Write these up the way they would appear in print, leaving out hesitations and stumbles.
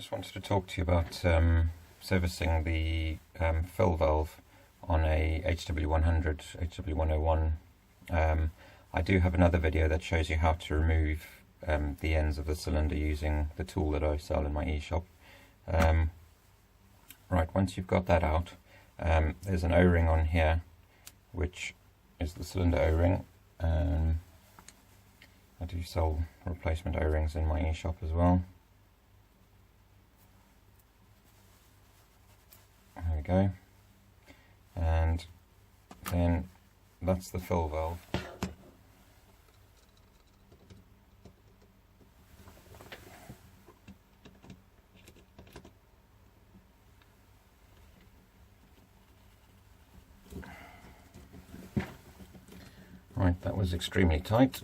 just wanted to talk to you about servicing the fill valve on a HW100 HW101. I do have another video that shows you how to remove the ends of the cylinder using the tool that I sell in my e-shop. Right, once you've got that out, there's an O-ring on here, which is the cylinder O-ring. I do sell replacement O-rings in my e-shop as well. There we go. And then that's the fill valve. Right, that was extremely tight.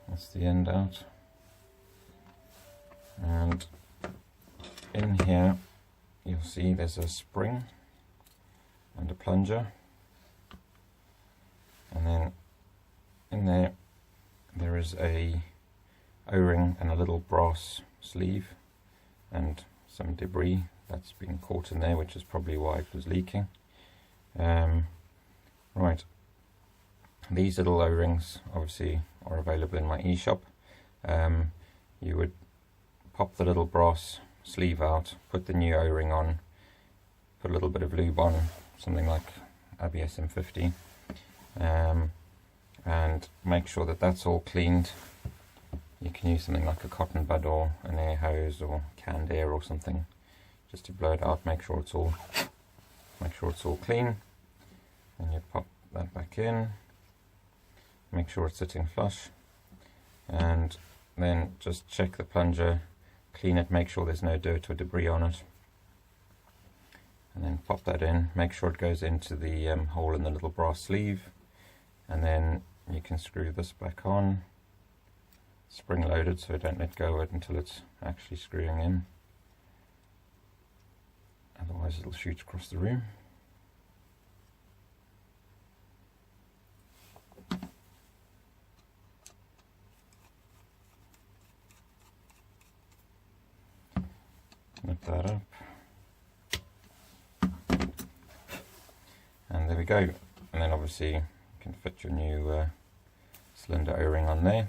That's the end out. And in here you'll see there's a spring and a plunger, and then in there is a O-ring and a little brass sleeve and some debris that's been caught in there, which is probably why it was leaking. Right, these little O-rings obviously are available in my e-shop. You would pop the little brass sleeve out, put the new O-ring on, put a little bit of lube on, something like ABS M50, and make sure that that's all cleaned. You can use something like a cotton bud or an air hose or canned air or something just to blow it out. Make sure it's all clean, and you pop that back in, make sure it's sitting flush, and then just check the plunger, clean it, make sure there's no dirt or debris on it, and then pop that in, make sure it goes into the hole in the little brass sleeve, and then you can screw this back on, spring loaded, so don't let go of it until it's actually screwing in, otherwise it'll shoot across the room. Lift that up, and there we go. And then obviously you can fit your new cylinder O-ring on there.